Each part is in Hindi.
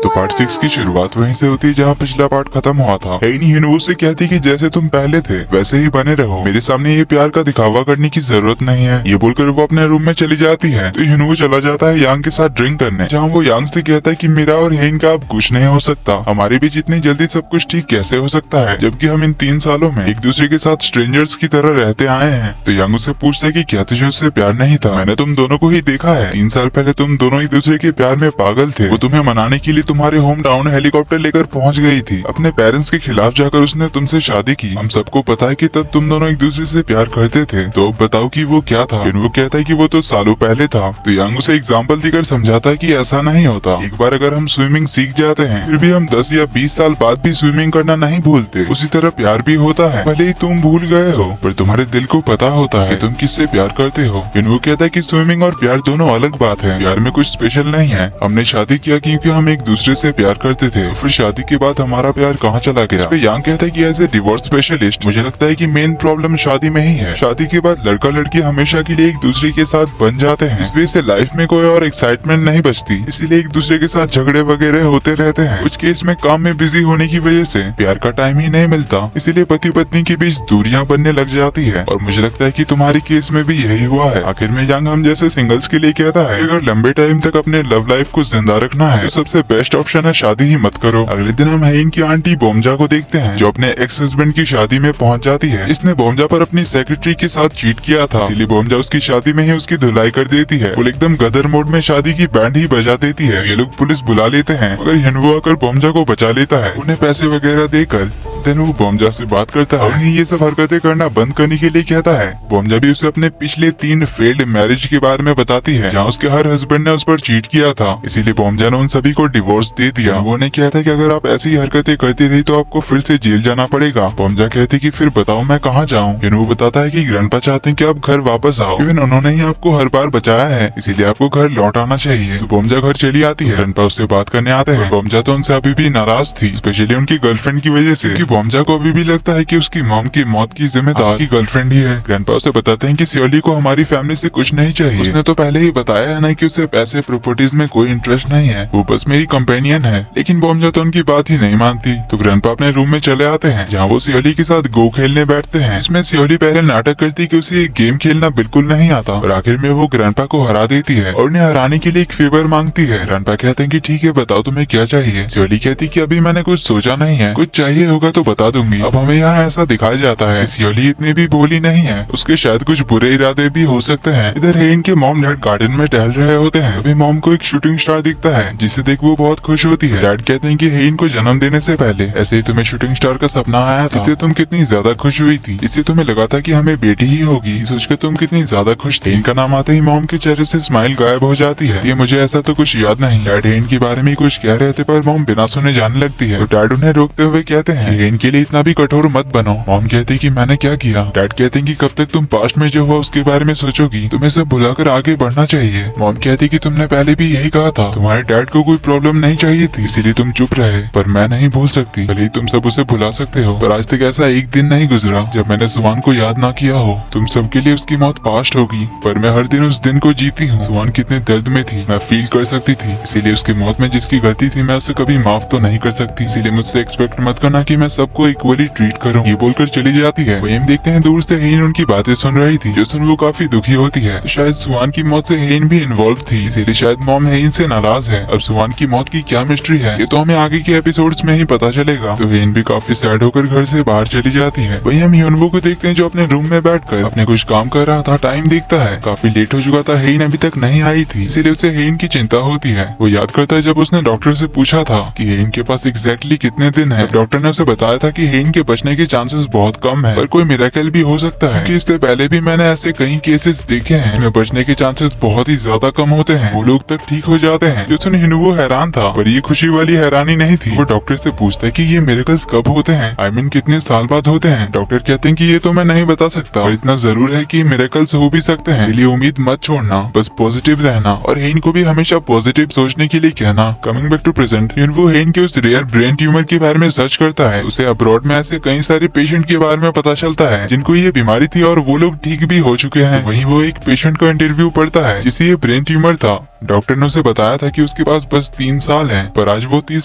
तो पार्ट 6 की शुरुआत वहीं से होती है जहाँ पिछला पार्ट खत्म हुआ था। हेइन हिनवू से कहती कि जैसे तुम पहले थे वैसे ही बने रहो, मेरे सामने ये प्यार का दिखावा करने की जरूरत नहीं है। ये बोलकर वो अपने रूम में चली जाती है तो हिनवू चला जाता है यांग के साथ ड्रिंक करने, जहाँ वो यांग से कहता है कि मेरा और हेइन का अब कुछ नहीं हो सकता, हमारे बीच इतनी जल्दी सब कुछ ठीक कैसे हो सकता है जबकि हम इन 3 सालों में एक दूसरे के साथ स्ट्रेंजर्स की तरह रहते आए हैं। तो यांग उससे पूछता है कि क्या तुझे उससे प्यार नहीं था? मैंने तुम दोनों को ही देखा है, 3 साल पहले तुम दोनों एक दूसरे के प्यार में पागल थे। वो तुम्हें मनाने के लिए तुम्हारे होम टाउन हेलीकॉप्टर लेकर पहुंच गई थी, अपने पेरेंट्स के खिलाफ जाकर उसने तुमसे शादी की। हम सबको पता है कि तब तुम दोनों एक दूसरे से प्यार करते थे, तो अब बताओ कि वो क्या था? फिर वो कहता है कि वो तो सालों पहले था। तो यांग उसे एग्जाम्पल देकर समझाता है कि ऐसा नहीं होता, एक बार अगर हम स्विमिंग सीख जाते हैं फिर भी हम 10 या 20 साल बाद भी स्विमिंग करना नहीं भूलते। उसी तरह प्यार भी होता है, भले ही तुम भूल गए हो पर तुम्हारे दिल को पता होता है तुम किससे प्यार करते हो। फिर वो कहता है कि स्विमिंग और प्यार दोनों अलग बात है, प्यार में कुछ स्पेशल नहीं है। हमने शादी किया क्योंकि हम एक दूसरे से प्यार करते थे, तो फिर शादी के बाद हमारा प्यार कहाँ चला गया? इस पे यांग कहता है कि एज ए डिवोर्स स्पेशलिस्ट मुझे लगता है कि मेन प्रॉब्लम शादी में ही है। शादी के बाद लड़का लड़की हमेशा के लिए एक दूसरे के साथ बन जाते हैं, इस वजह से लाइफ में कोई और एक्साइटमेंट नहीं बचती, इसीलिए एक दूसरे के साथ झगड़े वगैरह होते रहते हैं। कुछ केस में काम में बिजी होने की वजह से प्यार का टाइम ही नहीं मिलता, इसीलिए पति पत्नी के बीच दूरियां बनने लग जाती है। और मुझे लगता है कि तुम्हारी केस में भी यही हुआ है। आखिर में यांग हम जैसे सिंगल्स के लिए कहता है अगर लंबे टाइम तक अपने लव लाइफ को जिंदा रखना है तो सबसे बेस्ट ऑप्शन है शादी ही मत करो। अगले दिन हम हेइन की आंटी बोमजा को देखते हैं जो अपने एक्स हस्बैंड की शादी में पहुंच जाती है। इसने बोमजा पर अपनी सेक्रेटरी के साथ चीट किया था, इसीलिए बोमजा उसकी शादी में ही उसकी धुलाई कर देती है। वो एकदम गदर मोड में शादी की बैंड ही बजा देती है। ये लोग पुलिस बुला लेते हैं मगर हिनवू आकर बोमजा को बचा लेता है, उन्हें पैसे वगैरह देकर। देन वो बोमजा से बात करता है और उन्हें ये सब हरकतें करना बंद करने के लिए कहता है। बोमजा भी उसे अपने पिछले 3 फेल्ड मैरिज के बारे में बताती है जहाँ उसके हर हस्बैंड ने उस पर चीट किया था, इसीलिए बोमजा ने उन सभी को डिवोर्स दे दिया। वो ने कहता है कि अगर आप ऐसी हरकतें करती रही तो आपको फिर से जेल जाना पड़ेगा। बोमजा कहती कि फिर बताओ मैं कहाँ जाऊँ? वो बताता है कि ग्रैंडपा चाहते हैं कि आप घर वापस आओ, इवन उन्होंने ही आपको हर बार बचाया है, इसीलिए आपको घर लौट आना चाहिए। तो बोमजा घर चली आती है, ग्रैंडपा उससे बात करने आते हैं। बोमजा तो उनसे अभी भी नाराज थी, स्पेशली उनकी गर्लफ्रेंड की वजह से। बोमजा को अभी भी लगता है कि उसकी मॉम की मौत की जिम्मेदार की गर्लफ्रेंड ही है। ग्रैंडपा उसे बताते हैं कि सियोली को हमारी फैमिली से कुछ नहीं चाहिए, उसने तो पहले ही बताया है ना कि उसे पैसे प्रॉपर्टीज में कोई इंटरेस्ट नहीं है, वो बस मेरी कंपेनियन है। लेकिन बोमजा तो उनकी बात ही नहीं मानती। तो ग्रैंडपा अपने रूम में चले आते हैं जहाँ वो सियोली के साथ गो खेलने बैठते हैं। इसमें सियोली पहले नाटक करती कि उसे गेम खेलना बिल्कुल नहीं आता और आखिर में वो ग्रैंडपा को हरा देती है और उन्हें हराने के लिए एक फेवर मांगती है। ग्रैंडपा कहते हैं कि ठीक है बताओ तुम्हें क्या चाहिए? सियोली कहती कि अभी मैंने कुछ सोचा नहीं है, कुछ चाहिए होगा तो बता दूंगी। अब हमें यहाँ ऐसा दिखाया जाता है सियोली इतनी भी भोली नहीं है, उसके शायद कुछ बुरे इरादे भी हो सकते हैं। इधर हेइन के मॉम डैड गार्डन में टहल रहे होते हैं, अभी मॉम को एक शूटिंग स्टार दिखता है जिसे देख वो बहुत खुश होती है। डैड कहते हैं कि हेइन को जन्म देने से पहले ऐसे ही तुम्हें शूटिंग स्टार का सपना आया था, इससे तुम कितनी ज्यादा खुश हुई थी, इससे तुम्हें लगा था कि हमें बेटी ही होगी, सोचकर तुम कितनी ज्यादा खुश थी। हेइन का नाम आते ही मॉम के चेहरे से स्माइल गायब हो जाती है। ये मुझे ऐसा तो कुछ याद नहीं। डैड हेइन के बारे में कुछ कह रहे थे पर मॉम बिना सुने जाने लगती है, तो डैड उन्हें रोकते हुए कहते हैं हेइन के लिए इतना भी कठोर मत बनो। मॉम कहती है कि मैंने क्या किया? डैड कहते हैं कि कब तक तुम पास्ट में जो हुआ उसके बारे में सोचोगी, तुम्हें सब भुलाकर आगे बढ़ना चाहिए। मॉम कहती है कि तुमने पहले भी यही कहा था, तुम्हारे डैड को कोई प्रॉब्लम नहीं चाहिए थी इसीलिए तुम चुप रहे, पर मैं नहीं भूल सकती, भले ही तुम सब उसे भुला सकते हो पर आज तक ऐसा एक दिन नहीं गुजरा जब मैंने सुवान को याद ना किया हो। तुम सबके लिए उसकी मौत पास्ट होगी पर मैं हर दिन उस दिन को जीती हूँ। सुवान कितने दर्द में थी मैं फील कर सकती थी, इसीलिए उसकी मौत में जिसकी गलती थी मैं उसे कभी माफ तो नहीं कर सकती, इसीलिए मुझसे एक्सपेक्ट मत करना कि मैं सबको इक्वली ट्रीट करूँ। ये बोलकर चली जाती है। वहीं हम देखते हैं दूर से हेइन उनकी बातें सुन रही थी, जो सुन वो काफी दुखी होती है। शायद सुवान की मौत से हेइन भी इन्वॉल्व थी, इसीलिए शायद मॉम हेइन से नाराज है। अब सुवान की मौत की क्या मिस्ट्री है ये तो हमें आगे के एपिसोड्स में ही पता चलेगा। तो हेइन भी काफी सैड होकर घर से बाहर चली जाती है। वहीं हम हिनवू को देखते हैं जो अपने रूम में बैठकर अपने कुछ काम कर रहा था। टाइम देखता है काफी लेट हो चुका था, हेइन अभी तक नहीं आई थी, इसीलिए उसे हेइन की चिंता होती है। वो याद करता है जब उसने डॉक्टर से पूछा था कि हेइन के पास एग्जैक्टली कितने दिन है। डॉक्टर ने उसे बताया था कि हेइन के बचने के चांसेस बहुत कम है, पर कोई मिरेकल भी हो सकता है, क्योंकि इससे पहले भी मैंने ऐसे कई केसेस देखे हैं जिसमें बचने के चांसेस बहुत ही ज्यादा कम होते हैं, वो लोग तक ठीक हो जाते हैं। जो सुन हिनवू हैरान था पर ये खुशी वाली हैरानी नहीं थी। वो डॉक्टर से पूछता है कि ये मिरेकल्स कब होते हैं, आई मीन कितने साल बाद होते हैं। डॉक्टर कहते हैं कि ये तो मैं नहीं बता सकता, और इतना जरूर है कि मिरेकल्स हो भी सकते हैं, इसलिए उम्मीद मत छोड़ना, बस पॉजिटिव रहना और हेइन को भी हमेशा पॉजिटिव सोचने के लिए कहना। कमिंग बैक टू प्रेजेंट, हिनवू हेइन के उस रेयर ब्रेन ट्यूमर के बारे में सर्च करता है। उसे अब्रॉड में ऐसे कई सारे पेशेंट के बारे में पता चलता है जिनको ये बीमारी थी और वो लोग ठीक भी हो चुके हैं। वहीं वो एक पेशेंट का इंटरव्यू पढ़ता है जिसे ये ब्रेन ट्यूमर था। डॉक्टर ने उसे बताया था कि उसके पास बस 3 साल साल है, पर आज वो 30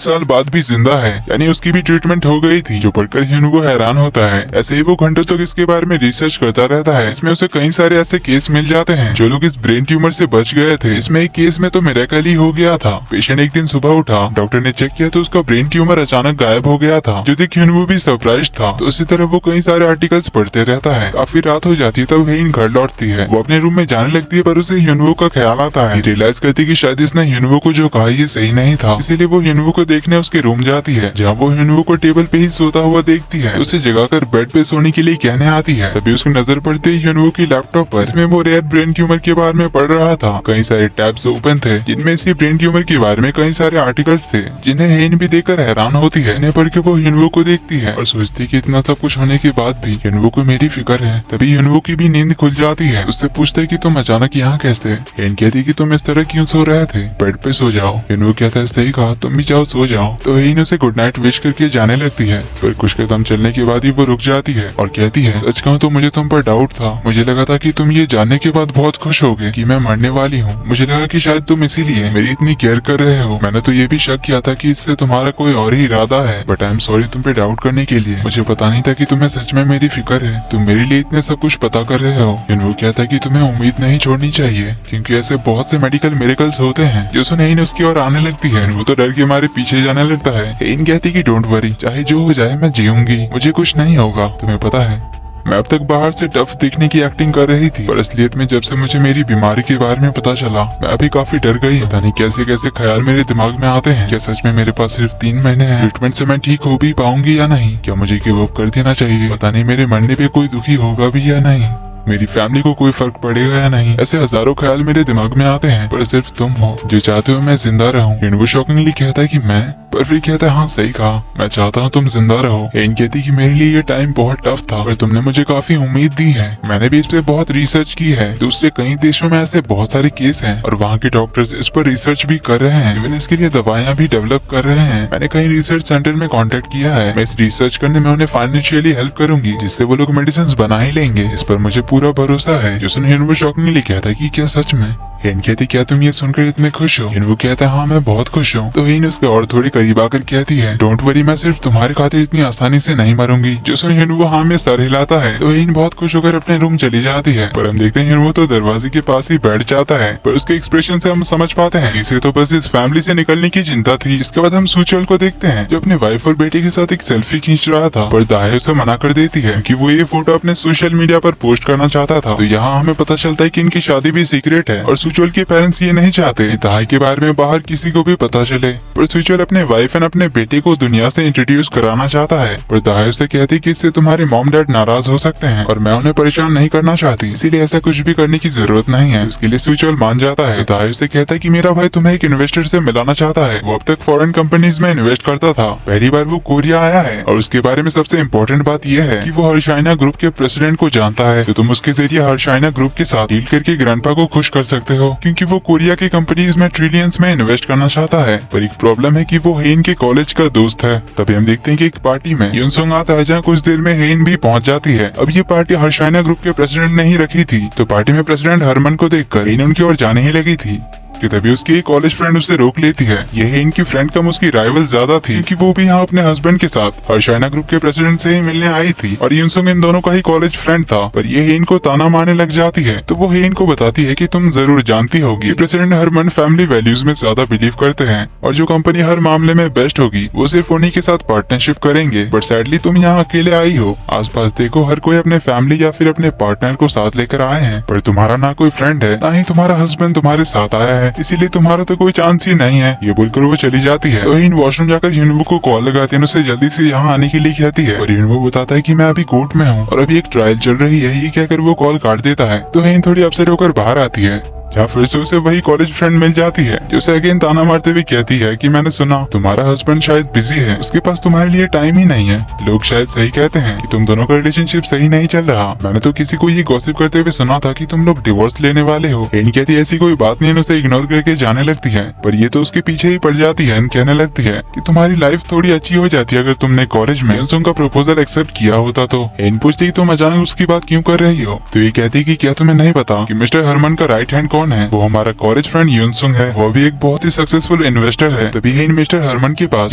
साल बाद भी जिंदा है, यानी उसकी भी ट्रीटमेंट हो गई थी। जो पढ़कर ह्यूनवो हैरान होता है। ऐसे ही वो घंटों तक इसके बारे में रिसर्च करता रहता है। इसमें उसे कई सारे ऐसे केस मिल जाते हैं जो लोग इस ब्रेन ट्यूमर से बच गए थे। इसमें एक केस में तो मिरेकल ही हो गया था। पेशेंट एक दिन सुबह उठा, डॉक्टर ने चेक किया तो उसका ब्रेन ट्यूमर अचानक गायब हो गया था, जो देख ह्यूनवो भी सरप्राइज था। तो इसी तरह वो कई सारे आर्टिकल्स पढ़ते रहता है। काफी रात हो जाती है तब हेइन घर लौटती है। वो अपने रूम में जाने लगती है, पर उसे ह्यूनवो का ख्याल आता है। रियलाइज करती है कि शायद इसने ह्यूनवो को जो कहा ये सही नहीं था, इसीलिए वो ह्यूनवो को देखने उसके रूम जाती है, जहाँ वो ह्यूनवो को टेबल पे ही सोता हुआ देखती है। तो उसे जगाकर बेड पे सोने के लिए कहने आती है। तभी उसकी नजर पड़ती है ह्यूनवो की लैपटॉप पर। इसमें वो रेयर ब्रेन ट्यूमर के बारे में पढ़ रहा था। कई सारे टैब्स ओपन थे जिनमें इसी ब्रेन ट्यूमर के बारे में कई सारे आर्टिकल्स थे, जिन्हें हेन भी देखकर हैरान होती है। इन्हें पढ़ के वो ह्यूनवो को देखती है और सोचती है कि इतना सब कुछ होने के बाद भी ह्यूनवो को मेरी फिक्र है। तभी ह्यूनवो की भी नींद खुल जाती है। उससे पूछता है कि तुम अचानक यहाँ कैसे? हेन कहती है कि तुम इस तरह क्यों सो रहे थे, बेड पे सो जाओ। ह्यूनवो कहता है सही कहा, तुम भी जाओ सो जाओ। तो हेन उसे गुड नाइट विश करके जाने लगती है। फिर कुछ कदम चलने के बाद ही वो रुक जाती है और कहती है सच कहूँ तो मुझे तुम पर डाउट था। मुझे लगा था कि तुम ये जानने के बाद बहुत खुश होगे कि मैं मरने वाली हूँ। मुझे लगा कि शायद तुम इसीलिए मेरी इतनी केयर कर रहे हो। मैंने तो ये भी शक किया था कि इससे तुम्हारा कोई और ही इरादा है, बट आई एम सॉरी तुम पे डाउट करने के लिए। मुझे पता नहीं था कि तुम्हें सच में मेरी फिक्र है। तुम मेरे लिए इतने सब कुछ पता कर रहे हो। वो कहता है कि तुम्हें उम्मीद नहीं छोड़नी चाहिए, क्योंकि ऐसे बहुत से मेडिकल मिरेकल्स होते हैं। जो सुन हेन उसकी ओर आने लगती है। वो तो डर के मारे पीछे जाने लगता है। हेन कहती कि डोंट वरी, चाहे जो हो जाए मैं जीऊंगी, मुझे कुछ नहीं होगा। तुम्हें पता है मैं अब तक बाहर से टफ दिखने की एक्टिंग कर रही थी, पर असलियत में जब से मुझे मेरी बीमारी के बारे में पता चला मैं अभी काफी डर गई। पता नहीं कैसे कैसे ख्याल मेरे दिमाग में आते हैं। क्या सच में मेरे पास सिर्फ 3 महीने हैं? ट्रीटमेंट से मैं ठीक हो भी पाऊंगी या नहीं? क्या मुझे गिव अप कर देना चाहिए? पता नहीं मेरे मरने पे कोई दुखी होगा भी या नहीं? मेरी फैमिली को कोई फर्क पड़ेगा या नहीं? ऐसे हजारों ख्याल मेरे दिमाग में आते हैं, पर सिर्फ तुम हो जो चाहते हो मैं जिंदा रहूं। वो शॉकिंगली कहता है कि मैं, पर फिर कहता है हाँ सही कहा, मैं चाहता हूँ तुम जिंदा रहो। हेन कहती कि मेरे लिए ये टाइम बहुत टफ था, पर तुमने मुझे काफी उम्मीद दी है। मैंने भी इस पे बहुत रिसर्च की है। दूसरे कई देशों में ऐसे बहुत सारे केस हैं और वहाँ के डॉक्टर्स इस पर रिसर्च भी कर रहे हैं। इवन इसके लिए दवाइयाँ भी डेवलप कर रहे हैं। मैंने कई रिसर्च सेंटर में कॉन्टेक्ट किया है। मैं इस रिसर्च करने में उन्हें फाइनेंशियली हेल्प करूंगी, जिससे वो लोग मेडिसिन बना ही लेंगे। इस पर मुझे पूरा भरोसा है। जो सुन वो शॉकिंगली कहता है कि क्या सच में? हेन कहती क्या तुम ये सुनकर इतने खुश हो? वो कहता है हाँ मैं बहुत खुश हूँ। तो हेन उसके और थोड़ी करीब आकर कहती है डोंट वरी, मैं सिर्फ तुम्हारे खातिर इतनी आसानी से नहीं मरूंगी। जो सुन वो हाँ में सर हिलाता है। तो हेन बहुत खुश होकर अपने रूम चली जाती है। पर हम देखते हैं वो तो दरवाजे के पास ही बैठ जाता है। पर उसके एक्सप्रेशन से हम समझ पाते हैं इसे तो बस इस फैमिली से निकलने की चिंता थी। इसके बाद हम सुचल को देखते हैं जो अपने वाइफ और बेटे के साथ एक सेल्फी खींच रहा था, पर दाहे उसे मना कर देती है कि वो ये फोटो अपने सोशल मीडिया पर पोस्ट करना चाहता था। तो यहाँ हमें पता चलता है कि इनकी शादी भी सीक्रेट है और सुचल के पेरेंट्स ये नहीं चाहते दाहे के बारे में बाहर किसी को भी पता चले। पर सुचल अपने वाइफ एंड अपने बेटे को दुनिया से इंट्रोड्यूस कराना चाहता है, पर दाहे उसे कहती कि इससे तुम्हारे मॉम डैड नाराज हो सकते हैं और मैं उन्हें परेशान नहीं करना चाहती, इसीलिए ऐसा कुछ भी करने की जरूरत नहीं है। उसके लिए सुचल मान जाता है। दाहे उसे कहता है कि मेरा भाई तुम्हें एक इन्वेस्टर से मिलाना चाहता है। वो अब तक फॉरेन कंपनीज में इन्वेस्ट करता था, पहली बार वो कोरिया आया है और उसके बारे में सबसे इम्पोर्टेंट बात यह है कि वो हर्षाइना ग्रुप के प्रेसिडेंट को जानता है। तो तुम उसके जरिए हर्षाइना ग्रुप के साथ डील करके ग्रैंडपा को खुश कर सकते हो, क्योंकि वो कोरिया की कंपनीज में ट्रिलियंस में इन्वेस्ट करना चाहता है। पर एक प्रॉब्लम है कि वो हेन के कॉलेज का दोस्त है। तभी हम देखते हैं कि एक पार्टी में युनसोंग आता है, जहाँ कुछ देर में हेन भी पहुंच जाती है। अब ये पार्टी हर्षाइना ग्रुप के प्रेसिडेंट ने ही रखी थी, तो पार्टी में प्रेसिडेंट हरमन को देखकर हेन उनकी ओर जाने ही लगी थी कि तभी उसकी एक कॉलेज फ्रेंड उसे रोक लेती है। ये हेन की फ्रेंड कम उसकी राइवल ज्यादा थी, क्योंकि वो भी यहाँ अपने हस्बैंड के साथ हर्षाइना ग्रुप के प्रेसिडेंट से ही मिलने आई थी और युनसोंग इन दोनों का ही कॉलेज फ्रेंड था। पर ये हेन को ताना मारने लग जाती है। तो वो हेन को बताती है कि तुम जरूर जानती होगी प्रेसिडेंट हरमन फैमिली वैल्यूज में ज्यादा बिलीव करते हैं और जो कंपनी हर मामले में बेस्ट होगी वो सिर्फ उन्हीं के साथ पार्टनरशिप करेंगे। बट सैडली तुम यहाँ अकेले आई हो। आसपास देखो हर कोई अपने फैमिली या फिर अपने पार्टनर को साथ लेकर आए हैं, पर तुम्हारा ना कोई फ्रेंड है, ना ही तुम्हारा हस्बैंड तुम्हारे साथ आया है, इसीलिए तुम्हारा तो कोई चांस ही नहीं है। ये बोलकर वो चली जाती है। तो इन वॉशरूम जाकर ह्यूनवो को कॉल लगाती है, उसे जल्दी से यहाँ आने के लिए कहती है। और ह्यूनवो बताता है कि मैं अभी कोर्ट में हूँ और अभी एक ट्रायल चल रही है। ये कहकर वो कॉल काट देता है। तो हेन थोड़ी अपसेट होकर बाहर आती है, जहाँ फिर से उसे वही कॉलेज फ्रेंड मिल जाती है, जो उसे अगेन ताना मारते हुए कहती है कि मैंने सुना तुम्हारा हस्बैंड शायद बिजी है, उसके पास तुम्हारे लिए टाइम ही नहीं है। लोग शायद सही कहते हैं कि तुम दोनों का रिलेशनशिप सही नहीं चल रहा। मैंने तो किसी को ये गॉसिप करते हुए सुना था कि तुम लोग डिवोर्स लेने वाले हो। हेन कहती है ऐसी कोई बात नहीं है, उसे इग्नोर करके जाने लगती है। पर ये तो उसके पीछे ही पड़ जाती है। कहने लगती है कि तुम्हारी लाइफ थोड़ी अच्छी हो जाती है अगर तुमने कॉलेज में युनसोंग का प्रपोजल एक्सेप्ट किया होता। तो हेन पूछती तुम अचानक उसकी बात क्यों कर रही हो? तो ये कहती कि क्या तुम्हें नहीं पता कि मिस्टर हरमन का राइट हैंड कौन कौन है? वो हमारा कॉलेज फ्रेंड युनसुंग है। वो भी एक बहुत ही सक्सेसफुल इन्वेस्टर है। तभी हेन मिस्टर हरमन के पास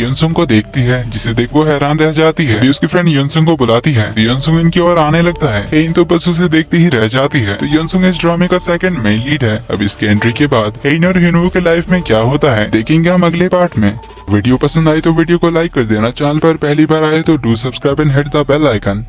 युनसुंग को देखती है, जिसे देख वो हैरान रह जाती है। उसकी फ्रेंड युनसुंग को बुलाती है, युनसुंग इनकी ओर आने लगता है। हेन तो बस उसे देखते ही रह जाती है। तो युनसुंग इस ड्रामे का सेकंड मेन लीड है। अब इसके एंट्री के बाद हेन और हिनवू के लाइफ में क्या होता है देखेंगे हम अगले पार्ट में। वीडियो पसंद आई तो वीडियो को लाइक कर देना। चैनल पर पहली बार आए तो do subscribe and hit the bell icon.